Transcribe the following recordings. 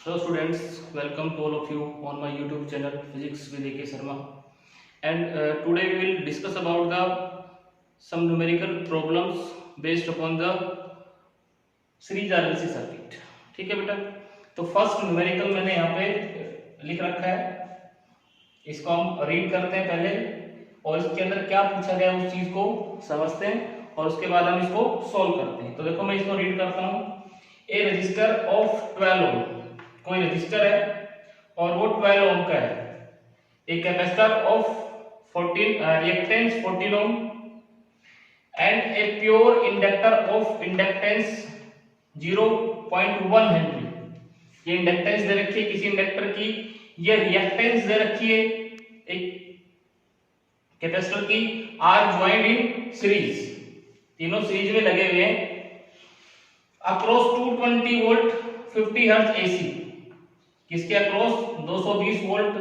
Hello students, welcome to all of you on my YouTube channel Physics with AK Sharma. And today we will discuss about the some numerical problems based upon the series RLC circuit. ठीक है बेटा. तो first numerical मैंने यहाँ पे लिख रखा है, इसको हम रीड करते हैं पहले और इसके अंदर क्या पूछा गया उस चीज को समझते हैं और उसके बाद हम इसको सॉल्व करते हैं. तो देखो मैं इसको रीड करता हूँ. ए रजिस्टर ऑफ 12 ओम, कोई रजिस्टर है और वो 12 ओम का है. A capacitor of 14 reactance 14 ohm and a pure inductor of inductance 0.1 Henry. ये इंडक्टेंस दे रखी है किसी इंडक्टर की, ये रिएक्टेंस दे रखी है एक कैपेसिटर की, आर ज्वाइंड इन सीरीज, तीनों सीरीज में लगे हुए हैं. अक्रॉस 220 वोल्ट 50 हर्ट्ज एसी, किसके अक्रॉस 220 वोल्ट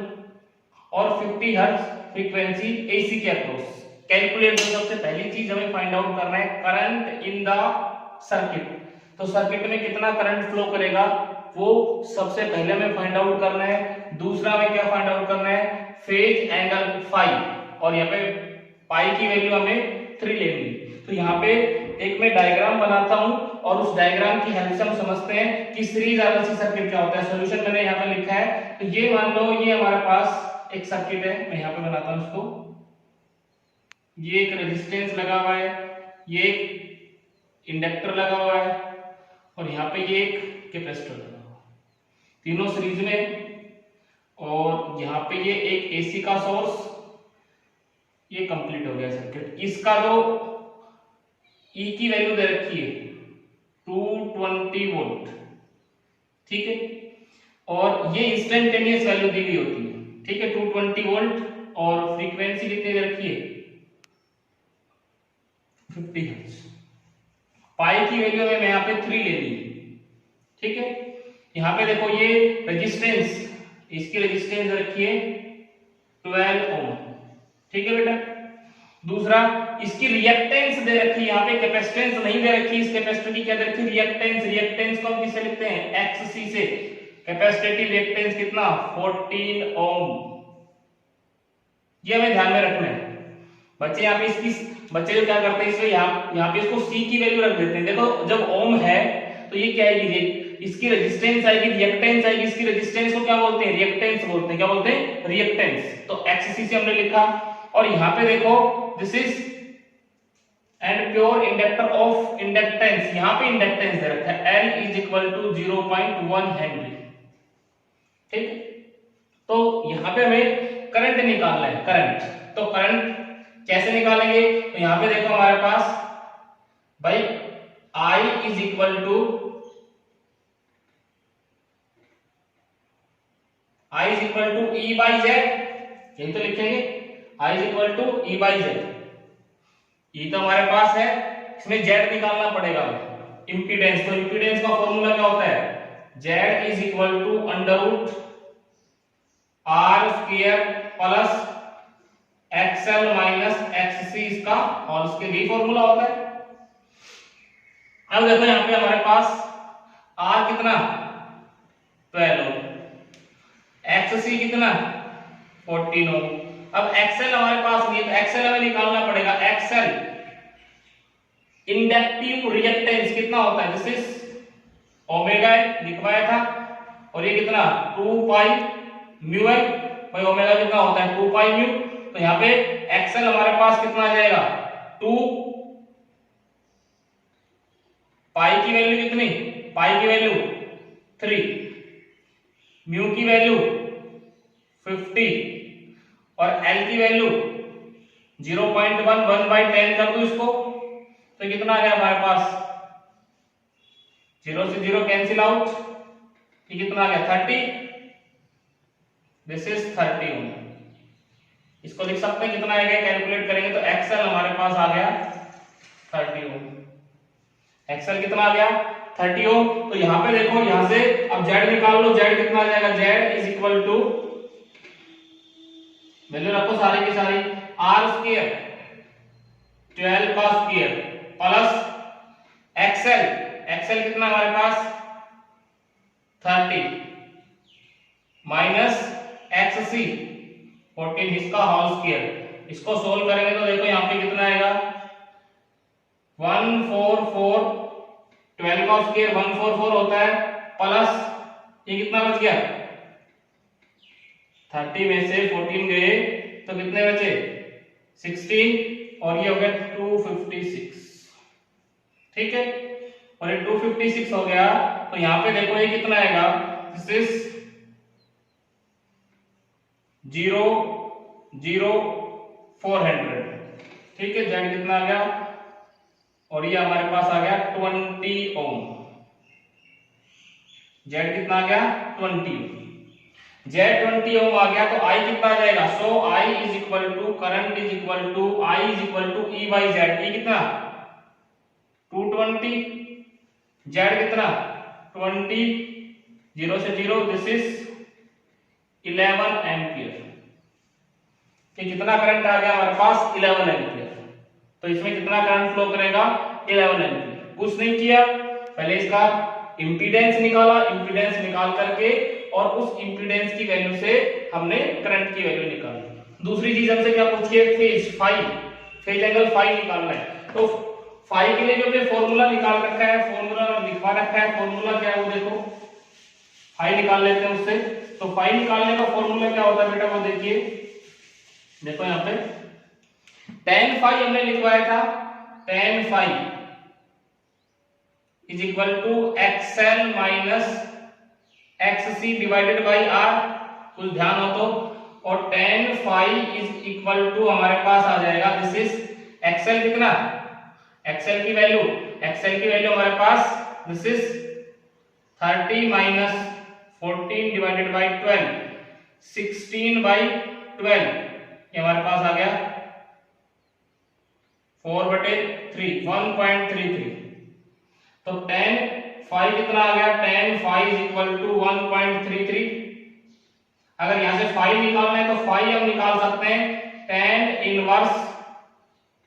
और 50 हर्ट्ज फ्रीक्वेंसी एसी के अक्रॉस. कैलकुलेट करो. सबसे पहली चीज हमें फाइंड आउट करना है करंट इन द सर्किट. तो सर्किट में कितना करंट फ्लो करेगा वो सबसे पहले हमें फाइंड आउट करना है. दूसरा हमें क्या फाइंड आउट करना है, फेज एंगल फाई, और यहाँ पे पाई की वैल्यू हमें 3 लेनी. तो यहाँ पे एक मैं डायग्राम बनाता हूं और उस डायग्राम की हेल्प से हम समझते हैं कि सीरीज आरएलसी सर्किट क्या होता है. सॉल्यूशन मैंने यहाँ पे लिखा है. तो ये मान लो ये हमारे पास एक सर्किट है, मैं यहाँ पे बनाता हूं इसको. ये एक रेजिस्टेंस लगा हुआ है, ये एक इंडक्टर लगा हुआ है और यहाँ पे ये एक कैपेसिटर लगा हुआ है, तीनों सीरीज में. और यहाँ पे ये एक एसी का सोर्स. ये कंप्लीट हो गया सर्किट. इसका जो ई की वैल्यू दे रखी है 220 वोल्ट, ठीक है, और ये इंस्टेंटेनियस वैल्यू दी हुई होती है. ठीक है, 220 वोल्ट और फ्रीक्वेंसी कितनी दे रखी है 50 हर्ट्ज. पाई की वैल्यू में यहाँ पे 3 ले ली. ठीक है, यहाँ पे देखो ये रेजिस्टेंस, इसकी रेजिस्टेंस रखी है 12 ओम. ठीक है बेटा. दूसरा इसकी रिएक्टेंस दे रखी है, यहाँ पे कैपेसिटेंस नहीं दे रखी. इस कैपेसिटर की क्या दे रखी है, रिएक्टेंस. रिएक्टेंस को हम किससे लिखते हैं, एक्ससी से. कैपेसिटेटिव रिएक्टेंस कितना 14 ओम. ये हमें ध्यान में रखना है बच्चे. यहाँ पे इसकी बच्चे जो क्या करते हैं, इसमें यहाँ पे इसको सी की वैल्यू रख देते हैं. देखो जब ओम है तो ये क्या आएगी, इसकी रेजिस्टेंस आएगी, रिएक्टेंस आएगी. इसकी रेजिस्टेंस को क्या बोलते हैं, रिएक्टेंस बोलते हैं. क्या बोलते हैं, रिएक्टेंस. तो एक्ससी से हमने लिखा. और यहाँ पे देखो this is and pure inductor of inductance. यहाँ पे इंडक्टेंस दे रखा है L is equal to 0.1 henry. ठीक, तो यहाँ पे हमें करंट निकालना है. करंट, तो करंट कैसे निकालेंगे, तो यहाँ पे देखो हमारे पास भाई I is equal to E by Z. यही तो लिखेंगे, I is equal to E by Z. E तो हमारे पास है, इसमें Z निकालना पड़ेगा. इंपीडेंस, तो इंपीडेंस का फॉर्मूला क्या होता है, Z is equal to under root R square plus XL minus XC इसका और इसके भी फॉर्मूला होता है. अब देखो यहाँ पे हमारे पास R कितना 12 ओम, XC कितना 14 ओम. अब XL हमारे पास नहीं है तो XL हमें निकालना पड़ेगा. XL इंडक्टिव रिएक्टेंस कितना होता है, दिस इज ओमेगा लिखवाया था, और ये कितना 2 पाई म्यू है. भाई ओमेगा कितना होता है 2 पाई म्यू. तो यहाँ पे XL हमारे पास कितना आ जाएगा 2. पाई की वैल्यू कितनी, पाई की वैल्यू 3, म्यू की वैल्यू 50 और L की वैल्यू 0.1 1 बाई 10 कर दो इसको. तो कितना आ गया हमारे पास, 0 से 0 कैंसिल आउट. ये कितना आ गया 30. दिस इज 30 ओम. इसको लिख सकते हैं कितना आएगा, कैलकुलेट करेंगे तो XL हमारे पास आ गया 30 ओम. XL कितना आ गया 30 ओम. तो यहाँ पे देखो, यहाँ से अब Z निकाल लो. Z कितना आ जाएगा, Z is equal to value रखो सारी की सारी, R स्क्वायर 12 का स्क्वायर प्लस XL. XL कितना हमारे पास 30 माइनस एक्स सी 14 इसका होल स्क्वायर। इसको सोल्व करेंगे तो देखो यहाँ पे कितना आएगा 144, 12 का स्क्वायर 144 होता है, प्लस ये कितना बच गया 30 में से 14 गए तो कितने बचे 16 और ये हो गया 256। ठीक है, और ये 256 हो गया तो यहाँ पे देखो ये कितना आएगा, दिस इज 0 0 400। ठीक है, जेड कितना आ गया और ये हमारे पास आ गया 20 ओम। जेड कितना आ गया 20, जेड 20 ओम आ गया तो आई कितना आ जाएगा, so I is equal to current is equal to I is equal to E by Z. E कितना 220, जेड कितना 20, 0 से 0, दिस इज 11 एम्पियर। ये कितना करंट आ गया हमारे पास 11 एम्पियर। तो इसमें कितना करंट फ्लो करेगा 11 एम्पियर। कुछ नहीं किया, पहले इसका इंपीडेंस निकाला, इंपीडेंस निकाल करके और उस इंपीडेंस की वैल्यू से हमने करंट की वैल्यू निकाली। दूसरी चीज हमसे क्या पूछिए, phase phi, phase angle phi निकालना है। तो फाई के लिए जो हमने फॉर्मूला निकाल रखा है, फॉर्मूला लिखवा रखा है, फॉर्मूला क्या है वो देखो, फाई निकाल लेते हैं उससे। तो फाई निकालने का फॉर्मूला क्या होता है बेटा वो देखिए, देखो यहाँ पे tan फाई हमने लिखवाया था, tan phi is equal to XL minus XC divided by R, कुछ ध्यान हो तो। और tan phi is equal to हमारे पास आ जाएगा, दिस इज एक्सएल कितना, एक्सएल की वैल्यू, एक्सएल की वैल्यू हमारे पास this is 30 minus 14 divided by 12, 16 by 12, ये हमारे पास आ गया 4/3, 1.33। तो tan फाई कितना आ गया, tan phi is equal to 1.33। अगर यहां से फाई निकालना है तो फाई हम निकाल सकते हैं tan इनवर्स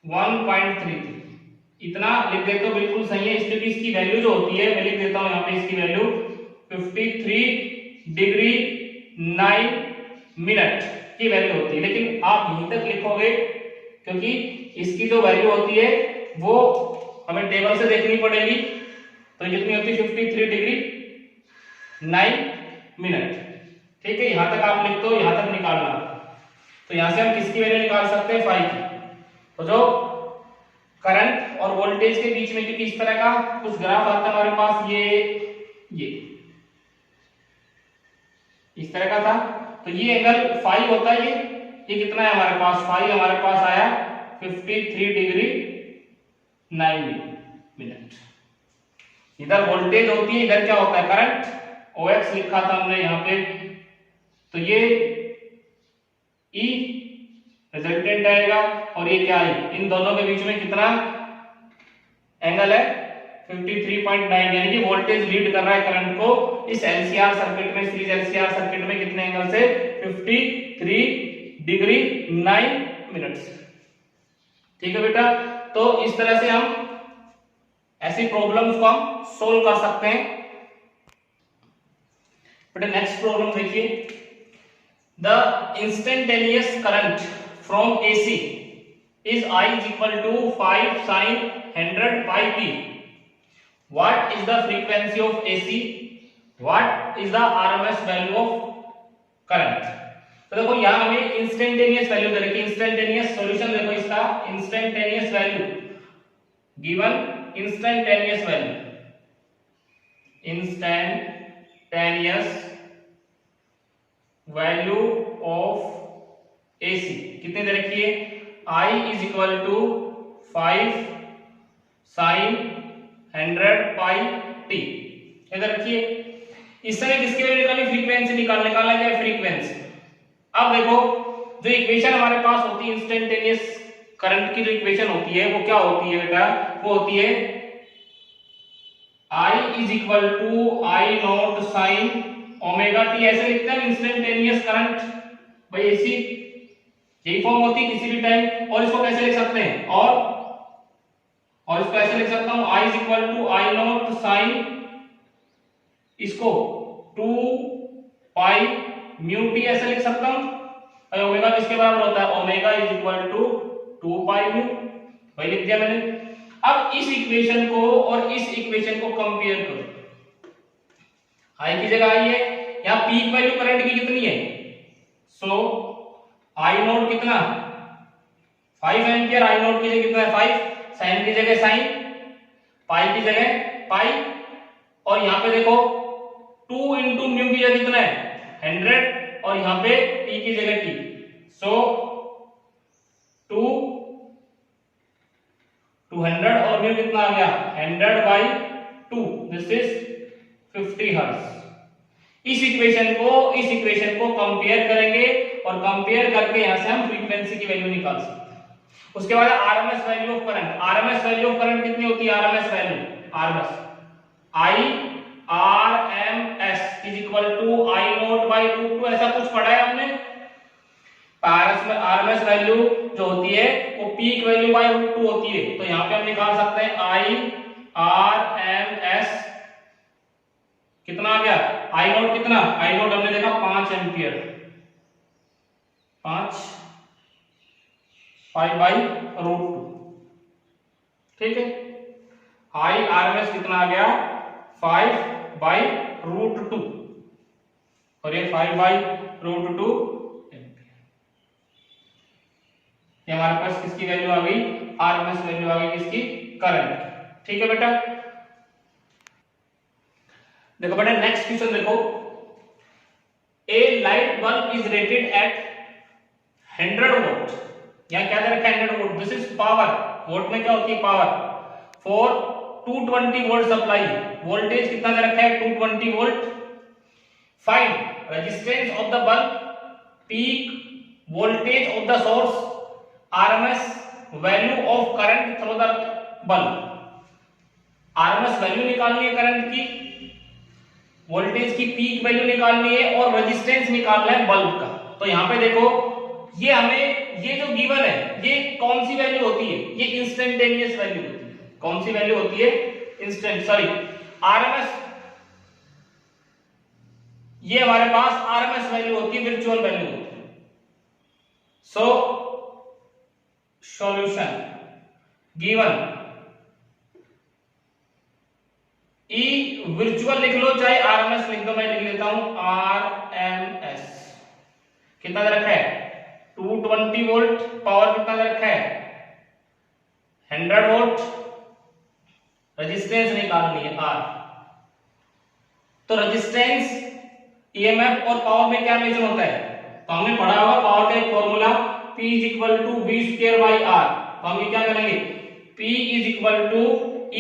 1.33। इतना लिख देते हो बिल्कुल सही है। इसकी इसकी वैल्यू जो होती है मैं लिख देता हूं यहाँ पे, इसकी वैल्यू 53 डिग्री 9 मिनट की वैल्यू होती है। लेकिन आप यहीं तक लिखोगे क्योंकि इसकी जो वैल्यू होती है वो हमें टेबल से देखनी पड़ेगी। तो कितनी होती है 53 डिग्री 9 मिनट। ठीक है, यहां तक आप लिख दो, यहां तक निकालना। तो यहां से हम किसकी वैल्यू निकाल सकते हैं, फाई की। तो जो करंट और वोल्टेज के बीच में क्योंकि इस तरह का कुछ ग्राफ आता है हमारे पास, ये इस तरह का था, तो ये एंगल फाई होता है। ये कितना है हमारे पास, फाई हमारे पास आया 53 डिग्री 9 मिनट। इधर वोल्टेज होती है, इधर क्या होता है करंट, OX लिखा था हमने यहाँ पे। तो ये E रिजल्टेंट आएगा और ये क्या है, इन दोनों के बीच में कितना एंगल है 53.9, यानी कि वोल्टेज लीड कर रहा है करंट को इस LCR सर्किट में, सीरीज LCR सर्किट में कितने एंगल से 53 डिग्री 9 मिनट से। ठीक है बेटा, तो इस तरह से हम ऐसी प्रॉब्लम्स को हम सोल्व कर सकते हैं। बेटा नेक्स्ट प्रॉब्लम देखिए, the instantaneous current from AC is I is equal to 5 sin 100 pi t. What is the frequency of AC? What is the RMS value of current? तो देखो यहाँ हमें इंस्टेंटेनियस वैल्यू दे रखी है। इंस्टेंटेनियस सॉल्यूशन देखो इसका, instantaneous value given, instantaneous value, instantaneous value of AC कितने दे रखी है, I is equal to 5 sine 100 pi t इधर रखिए। इस समय किसकी वैल्यू निकालनी, फ्रीक्वेंसी निकालना क्या है, फ्रीक्वेंसी। अब देखो जो इक्वेशन हमारे पास होती है इंस्टेंटेनियस करंट की, जो इक्वेशन होती है वो क्या होती है बेटा, वो होती है I is equal to I naught sine omega t। ऐसे लिखते हैं इंस्टेंटेनियस करंट भाई, ऐसी यही फॉर्म होती है किसी भी टाइम। और इसको कैसे लिख सकते हैं, और इसको ऐसे लिख सकता हूं I is equal to I naught sine, इसको 2 पाई म्यू टी ऐसे लिख सकता हूं। और ओमेगा किसके बराबर होता है, omega is equal to 2 pi mu, वही लिख दिया मैंने। अब इस इक्वेशन को और इस इक्वेशन को कंपेयर करो। आई की जगह आई है, यहां पीक वैल्यू करंट की कितनी है, सो आई नोट कितना 5 एंपियर, आई नोट की जगह कितना है 5, साइन की जगह साइन, पाई की जगह पाई, और यहां पे देखो 2 इंटू म्यू की जगह कितना है 100, और यहां पे टी की जगह टी, सो 200 और म्यू कितना आ गया 100/2, दिस इज 50 हर्ट्ज। इस इक्वेशन को कंपेयर करेंगे और कंपेयर करके यहां से हम फ्रीक्वेंसी की वैल्यू निकाल सकते हैं। उसके बाद RMS value of current, RMS value of current कितनी होती है, RMS value RMS I R M S is equal to I naught by root 2, ऐसा कुछ पढ़ा है हमने। आरएमएस वैल्यू जो होती है वो पीक वैल्यू बाय रूट 2 होती है, तो यहां पे हम निकाल सकते हैं आई आर एम एस कितना आ गया, आई नोट कितना, आई नोट हमने देखा 5 एंपियर, 5 पाई बाई रूट 2, ठीक है। आई आरएमएस कितना आ गया 5 बाई रूट 2, और ये 5 बाई रूट 2 एंपियर। ये हमारे पास किसकी वैल्यू आ गई, आरएमएस वैल्यू आ गई किसकी, करंट, ठीक है बेटा। देखो बेटा नेक्स्ट क्वेश्चन देखो, a light bulb is rated at 100 volt, यहां क्या दे रखा है 100 volt, this is power, volt में क्या होती है power, for 220 volt supply, voltage कितना दे रखा है 220 volt, find resistance of the bulb, peak voltage of the source, RMS value of current through the bulb. RMS value निकालनी है करंट की, वोल्टेज की पीक वैल्यू निकालनी है और रेजिस्टेंस निकालना है बल्ब का। तो यहां पे देखो ये हमें ये जो गिवन है ये कौन सी वैल्यू होती है, ये इंस्टेंटेनियस वैल्यू होती है, कौन सी वैल्यू होती है आरएमएस, ये हमारे पास आरएमएस वैल्यू होती है, वर्चुअल वैल्यू होती है। So solution given E virtual लिख लो चाहे आरएमएस लिख दो, मैं लिख लेता हूं आरएमएस, कितना दे रखा है 220 वोल्ट, पावर कितना दे रखा है 100 वोल्ट, रेजिस्टेंस निकालनी है आर। तो रेजिस्टेंस, ईएमएफ और पावर में क्या रिलेशन होता है, तो हमने पढ़ा होगा पावर का एक formula P is equal to V square by R, तो हम ये क्या करेंगे P is equal to E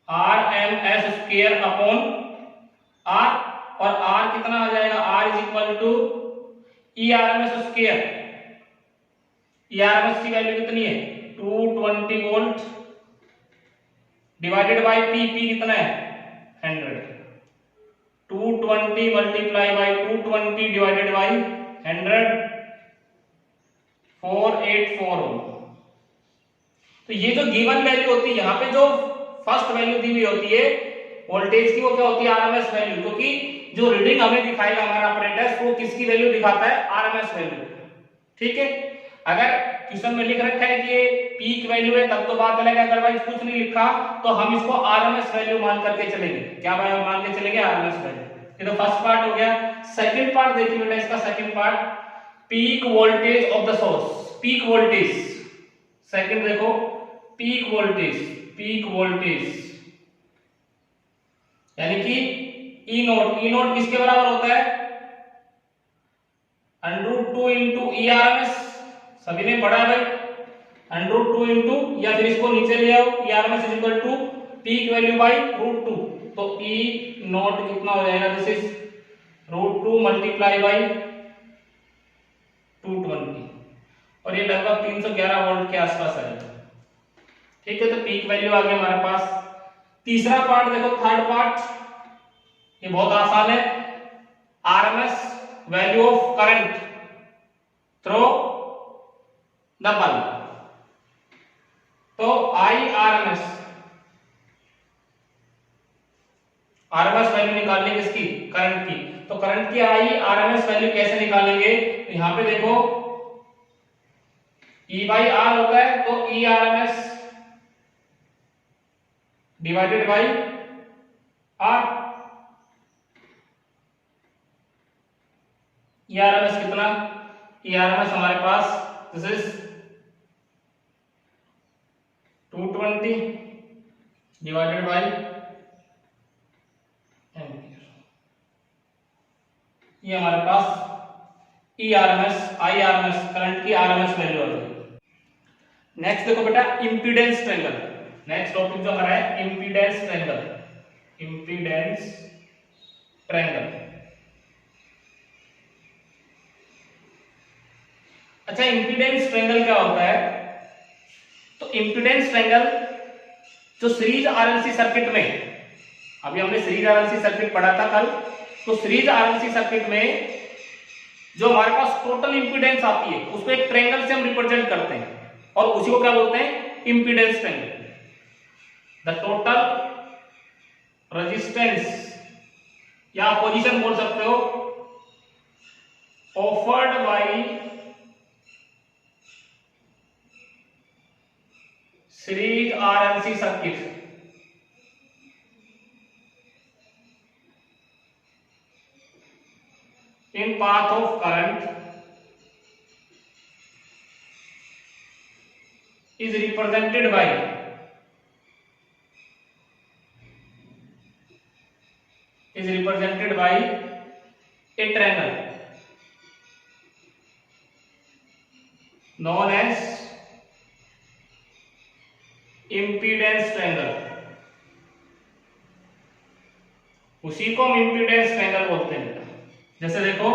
RMS square upon R, और R कितना आ जाएगा, R is equal to ERMS square, ERMS की वैल्यू कितनी है 220 volt divided by P, P कितना है 100, 220 multiply by 220 divided by 100, 484 ohm. तो ये जो गिवन वैल्यू होती है, यहाँ पे जो फर्स्ट वैल्यू दी हुई होती है वोल्टेज की, वो क्या होती है आरएमएस वैल्यू, क्योंकि जो रीडिंग हमें दिखाएगा हमारा ऑपरेटर वो किसकी वैल्यू दिखाता है आरएमएस वैल्यू, ठीक है। अगर क्वेश्चन में लिख रखा है कि ये पीक वैल्यू है तब तो बात अलग है, अदरवाइज कुछ नहीं लिखा तो हम इसको आरएमएस वैल्यू मान करके चलेंगे, क्या मान के चलेंगे आरएमएस वैल्यू। ये तो फर्स्ट पार्ट हो गया। सेकंड पार्ट देखिए बेटा, इसका second part peak voltage of the source, peak voltage, second देखो पीक वोल्टेज, पीक वोल्टेज यानी कि ई नोट, ई नोट किसके बराबर होता है √2 इंटू ई आरएमएस, सभी ने पढ़ा है भाई, √2 इंटू, या फिर इसको नीचे ले आओ E RMS is equal to peak value by √2, तो ई नोट कितना हो जाएगा, दिस इज √2 मल्टीप्लाई बाई 220, और ये लगभग 311 वोल्ट के आसपास आएगा, ठीक है। तो पीक वैल्यू आ गया हमारे पास। तीसरा पार्ट देखो, थर्ड पार्ट, ये बहुत आसान है, RMS value of current through the bulb. तो आई आरएमएस, आरएमएस वैल्यू निकालनी है किसकी, करंट की, तो तो करंट की आई आरएमएस वैल्यू कैसे निकालेंगे? तो यहाँ पे देखो E बाई आर होता है, तो E RMS divided by R. E RMS कितना? ई आरएमएस हमारे पास this is 220 divided by ampere. ये हमारे पास E RMS I RMS current की आरएमएस वैल्यू आ गई। नेक्स्ट देखो बेटा इंपीडेंस ट्रायंगल। नेक्स्ट टॉपिक जो हमारा है इंपीडेंस ट्रायंगल। Impedance triangle. अच्छा, इंपीडेंस ट्रायंगल क्या होता है? तो इंपीडेंस ट्रायंगल जो सीरीज आरएलसी सर्किट में, अभी हमने सीरीज आरएलसी सर्किट पढ़ा था कल, तो सीरीज आरएलसी सर्किट में जो हमारे पास टोटल इंपीडेंस आती है उसको एक ट्रायंगल से हम रिप्रेजेंट करते हैं और उसी को क्या बोलते हैं? Impedance triangle. The total resistance या पोजीशन बोल सकते हो offered by series RLC circuit in path of current is represented by a triangle known as impedance triangle। उसी को हम impedance triangle बोलते हैं। जैसे देखो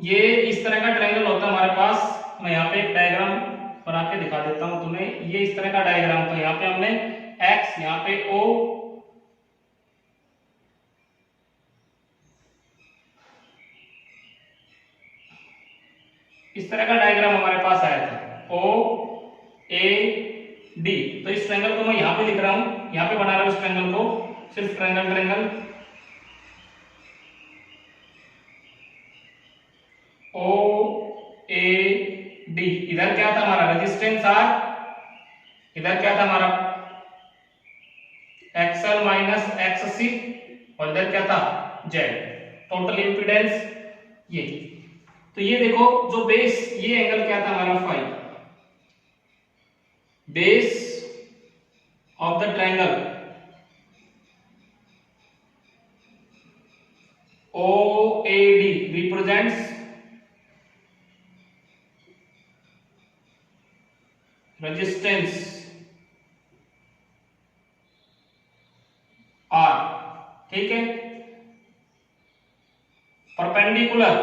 ये इस तरह का ट्रायंगल होता है हमारे पास। मैं यहाँ पे एक डायग्राम बना के दिखा देता हूं तुम्हें। ये इस तरह का डायग्राम, तो यहाँ पे हमने x, यहाँ पे O, इस तरह का डायग्राम हमारे पास आया था O A D। तो इस ट्रायंगल को मैं यहाँ पे लिख रहा हूं, यहाँ पे बना रहा हूं इस ट्रायंगल को, सिर्फ triangle triangle O A D। इधर क्या था हमारा? Resistance R। इधर क्या था हमारा? XL minus XC। और इधर क्या था? Z। टोटल इंपीडेंस ये। तो ये देखो जो बेस, ये एंगल क्या था हमारा? Phi. Base of the triangle OAD represents resistance R। ठीक है। Perpendicular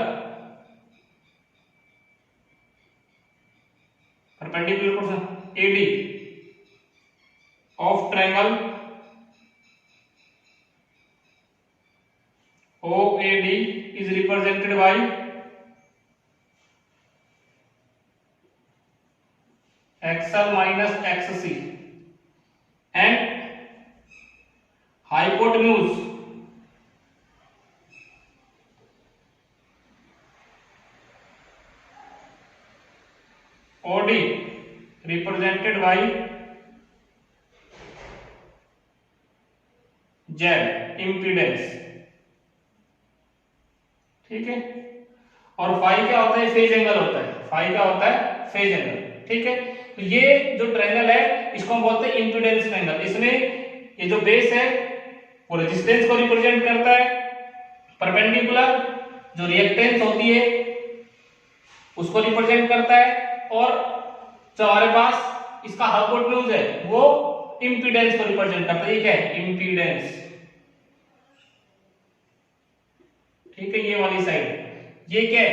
AD of triangle OAD is represented by XL minus XC and hypotenuse OD represented by Z impedance। ठीक है। और फाई क्या होता है? फेज एंगल होता है। फाई क्या होता है? Phase angle. ठीक है। तो ये जो ट्रायंगल है इसको हम बोलते हैं इंपीडेंस ट्रायंगल। इसमें ये जो बेस है वो रेजिस्टेंस को रिप्रेजेंट करता है, परपेंडिकुलर जो रिएक्टेंस होती है उसको रिप्रेजेंट करता है, और जो हमारे पास इसका हाइपोटेन्यूज है वो इंपीडेंस को रिप्रेजेंट करता है। ये क्या है? इंपीडेंस। ठीक है। ये वाली साइड ये क्या है?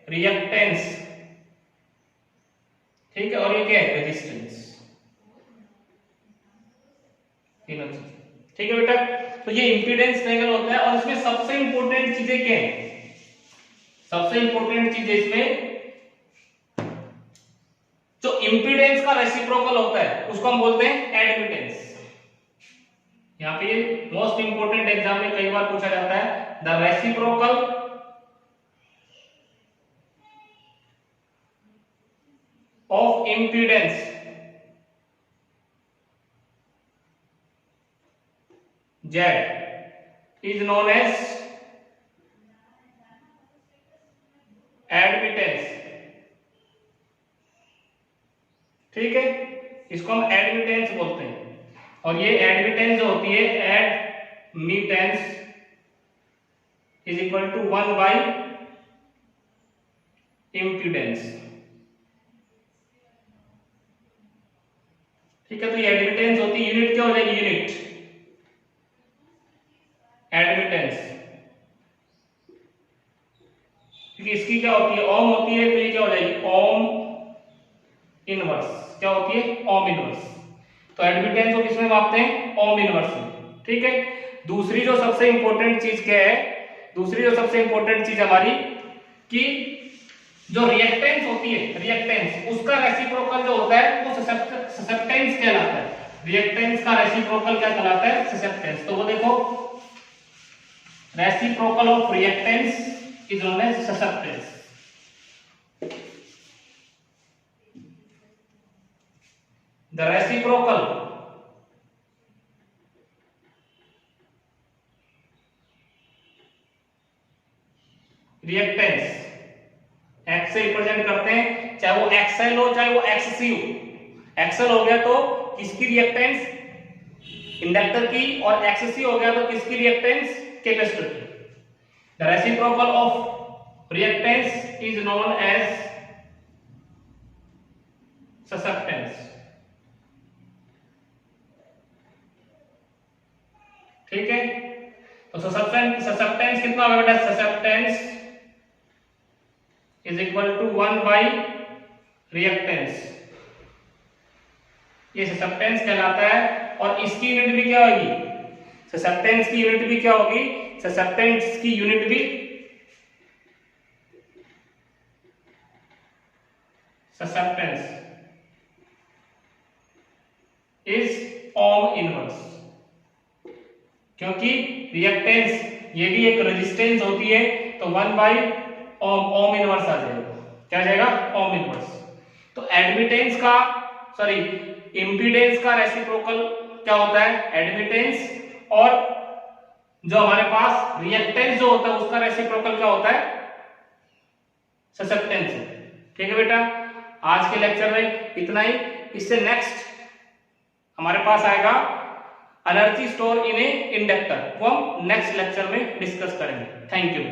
रिएक्टेंस। ठीक है। और ये क्या है? रेजिस्टेंस। तीनों चीज। ठीक है बेटा। तो ये इंपीडेंस ट्रायंगल होता है। और इसमें सबसे इंपॉर्टेंट चीजें क्या है? सबसे इंपॉर्टेंट चीज इसमें जो इंपीडेंस का रेसिप्रोकल होता है उसको हम बोलते हैं एडमिटेंस। यहाँ पे मोस्ट इंपोर्टेंट एग्जाम में कई बार पूछा जाता है, the reciprocal of impedance Z is known as admittance. ठीक है, इसको हम एडमिटेंस बोलते हैं। और ये एडमिटेंस जो होती है, admittance is equal to 1 by impedance. ठीक है, तो ये एडमिटेंस होती है, यूनिट क्या हो जाएगी, यूनिट एडमिटेंस। क्योंकि इसकी क्या होती है, ओम होती है, तो ये क्या हो जाएगी, ओम इनवर्स। क्या होती है, ओम इनवर्स। तो एडमिटेंस को किसमें मापते हैं, ओम इनवर्स में। ठीक है, दूसरी जो सबसे इंपॉर्टेंट चीज क्या है, दूसरी जो सबसे इंपॉर्टेंट चीज हमारी कि जो रिएक्टेंस होती है, रिएक्टेंस उसका रेसिप्रोकल जो होता है वो ससेप्टेंस कहलाता है। रिएक्टेंस का रेसिप्रोकल क्या कहलाता है, ससेप्टेंस। तो वो देखो, reciprocal of reactance is known as susceptance। The reciprocal reactance X से रिप्रेजेंट करते हैं, चाहे वो XL हो चाहे वो XC हो। XL हो गया तो किसकी रिएक्टेंस, इंडक्टर की, और XC हो गया तो किसकी रिएक्टेंस, कैपेसिटर की। The reciprocal of reactance is known as susceptance। ठीक है, तो susceptance कितना होगा बेटा, susceptance is equal to 1 by reactance। ये susceptance कहलाता है। और इसकी यूनिट भी क्या होगी, susceptance की यूनिट भी क्या होगी, susceptance की यूनिट भी susceptance is ohm inverse। क्योंकि रिएक्टेंस ये भी एक रेजिस्टेंस होती है, तो 1 बाई ओम, ओम इनवर्स आ जाएगा। क्या आ जाएगा, ओम इनवर्स। तो एडमिटेंस का, सॉरी, इंपीडेंस का रेसिप्रोकल क्या होता है, एडमिटेंस। और जो हमारे पास रिएक्टेंस जो होता है उसका रेसिप्रोकल क्या होता है, ससेप्टेंस। ठीक है बेटा, आज के लेक्चर में इतना ही। इससे नेक्स्ट हमारे पास आएगा energy store in A inductor, वो हम नेक्स्ट लेक्चर में डिस्कस करेंगे। Thank you.